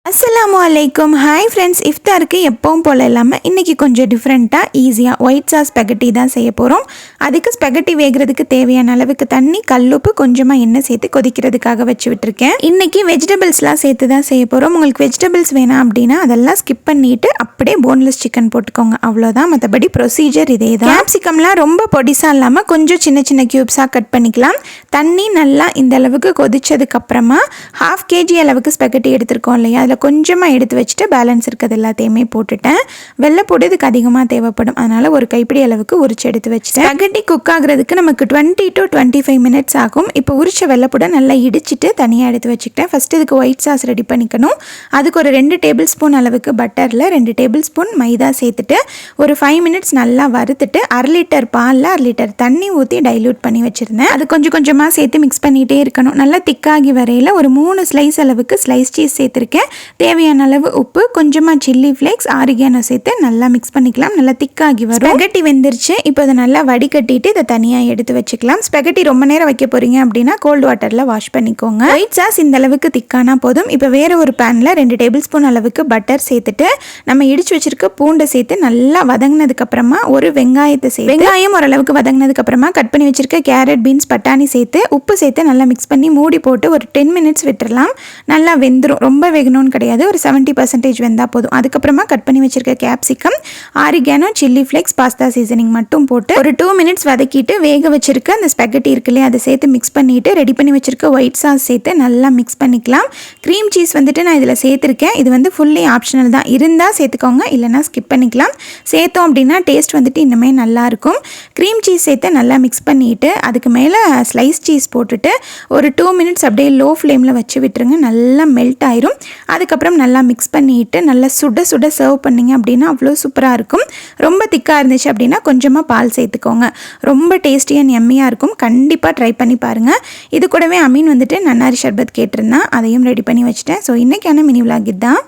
அஸ்ஸலாமு அலைக்கும். Hi friends, இஃப்தாருக்கு எப்பவும் போல் இல்லாமல் இன்றைக்கி கொஞ்சம் டிஃப்ரெண்ட்டாக ஈஸியாக ஒயிட் சாஸ் ஸ்பெகட்டி தான் செய்ய போகிறோம். அதுக்கு ஸ்பெகட்டி வேகிறதுக்கு தேவையான அளவுக்கு தண்ணி, கல்லுப்பு, கொஞ்சமாக எண்ணெய் சேர்த்து கொதிக்கிறதுக்காக வச்சு விட்டுருக்கேன். இன்றைக்கி வெஜிடபிள்ஸ்லாம் சேர்த்து தான் செய்ய போகிறோம். உங்களுக்கு வெஜிடபிள்ஸ் வேணாம் அப்படின்னா அதெல்லாம் ஸ்கிப் பண்ணிவிட்டு அப்படியே போன்லெஸ் சிக்கன் போட்டுக்கோங்க, அவ்வளோதான். மற்றபடி ப்ரொசீஜர் இதே தான். கேப்சிகம்லாம் ரொம்ப பொடிசாக இல்லாமல் கொஞ்சம் சின்ன சின்ன க்யூப்ஸாக கட் பண்ணிக்கலாம். தண்ணி நல்லா இந்த அளவுக்கு கொதிச்சதுக்கப்புறமா 1/2 kg அளவுக்கு ஸ்பெகட்டி எடுத்துருக்கோம் இல்லையா, அதில் கொஞ்சமாக எடுத்து வச்சுட்டு பேலன்ஸ் இருக்கிறது எல்லாத்தையுமே போட்டுட்டேன். வெள்ளைப்பூடு இதுக்கு அதிகமாக தேவைப்படும், அதனால் ஒரு கைப்பிடி அளவுக்கு உரிச்சு எடுத்து வச்சுட்டேன். ஸ்பெகட்டி குக் ஆகுறதுக்கு நமக்கு 20 to 25 minutes ஆகும். இப்போ உரிச்ச வெள்ளைப்பூடை நல்லா இடிச்சிட்டு தனியாக எடுத்து வச்சுக்கிட்டேன். ஃபஸ்ட்டு இதுக்கு ஒயிட் சாஸ் ரெடி பண்ணிக்கணும். அதுக்கு ஒரு 2 டேபிள் ஸ்பூன் அளவுக்கு பட்டரில் 2 டேபிள் ஸ்பூன் மைதா சேர்த்துட்டு ஒரு 5 minutes நல்லா வறுத்துட்டு 1/2 லிட்டர் பாலில் 1/2 லிட்டர் தண்ணி ஊற்றி டைல்யூட் பண்ணி வச்சுருந்தேன். அது கொஞ்சம் கொஞ்சமாக சேர்த்து மிக்ஸ் பண்ணிகிட்டே இருக்கணும். நல்லா திக்காகி வரையில் ஒரு 3 ஸ்லைஸ் அளவுக்கு ஸ்லைஸ் சீஸ் சேர்த்துருக்கேன். தேவையான அளவு உப்பு, கொஞ்சமாக சில்லி ஃப்ளேக்ஸ், ஆரிகானோ சேர்த்து நல்லா மிக்ஸ் பண்ணிக்கலாம். நல்லா திக்காகி வரும். ஸ்பெகட்டி வெந்துருச்சு. இப்போ அதை நல்லா வடிகட்டிட்டு இதை தனியாக எடுத்து வச்சுக்கலாம். ஸ்பெகட்டி ரொம்ப நேரம் வைக்க போகிறீங்க அப்படின்னா கோல்டு வாட்டரில் வாஷ் பண்ணிக்கோங்க. ஒயிட் சாஸ் இந்த அளவுக்கு திக்கானா போதும். இப்போ வேறு ஒரு பேனில் 2 டேபிள் ஸ்பூன் அளவுக்கு பட்டர் சேர்த்துட்டு நம்ம இடிச்சு வச்சிருக்க பூண்டை சேர்த்து நல்லா வதங்கினதுக்கப்புறமா ஒரு வெங்காயத்தை சேர்த்து, வெங்காயம் ஓரளவுக்கு வதங்கினதுக்கப்புறமா கட் பண்ணி வச்சிருக்க கேரட், பீன்ஸ், பட்டாணி சேர்த்து உப்பு சேர்த்து நல்லா மிக்ஸ் பண்ணி மூடி போட்டு ஒரு 10 minutes விட்டுறலாம். நல்லா வெந்துடும். ரொம்ப வேகணும்னு கிடையாது, ஒரு 70% வெந்தால் போதும். அதுக்கப்புறமா கட் பண்ணி வச்சிருக்க capsicum, oregano, chilli flakes, pasta seasoning மட்டும் போட்டு ஒரு 2 minutes வதக்கிட்டு வேக வச்சிருக்க அந்த ஸ்பெகட்டி இருக்கு இல்லையா, அதை சேர்த்து மிக்ஸ் பண்ணிட்டு ரெடி பண்ணி வச்சிருக்க ஒயிட் சாஸ் சேர்த்து நல்லா மிக்ஸ் பண்ணிக்கலாம். க்ரீம் சீஸ் வந்துட்டு நான் இதில் சேர்த்துருக்கேன். இது வந்து ஃபுல்லி ஆப்ஷனல் தான். இருந்தால் சேர்த்துக்கோங்க, இல்லைனா ஸ்கிப் பண்ணிக்கலாம். சேர்த்தோம் அப்படின்னா டேஸ்ட் வந்துட்டு இன்னுமே நல்லாயிருக்கும். க்ரீம் சீஸ் சேர்த்து நல்லா மிக்ஸ் பண்ணிவிட்டு அதுக்கு மேலே ஸ்லைஸ் சீஸ் போட்டுட்டு ஒரு 2 minutes அப்படியே லோ ஃப்ளேமில் வச்சு விட்டுருங்க. நல்லா மெல்ட் ஆயிரும். அதுக்கப்புறம் நல்லா மிக்ஸ் பண்ணிவிட்டு நல்லா சுட சுட சர்வ் பண்ணிங்க அப்படின்னா அவ்வளோ சூப்பராக இருக்கும். ரொம்ப திக்காக இருந்துச்சு அப்படின்னா கொஞ்சமாக பால் சேர்த்துக்கோங்க. ரொம்ப டேஸ்டியாக அண்ட் எம்மியாக இருக்கும். கண்டிப்பாக ட்ரை பண்ணி பாருங்கள். இது கூடவே அமீன் வந்துட்டு நன்னாரி ஷர்பத் கேட்டிருந்தான், அதையும் ரெடி பண்ணி வச்சுட்டேன். ஸோ இன்றைக்கான மினி விலாக் இதுதான்.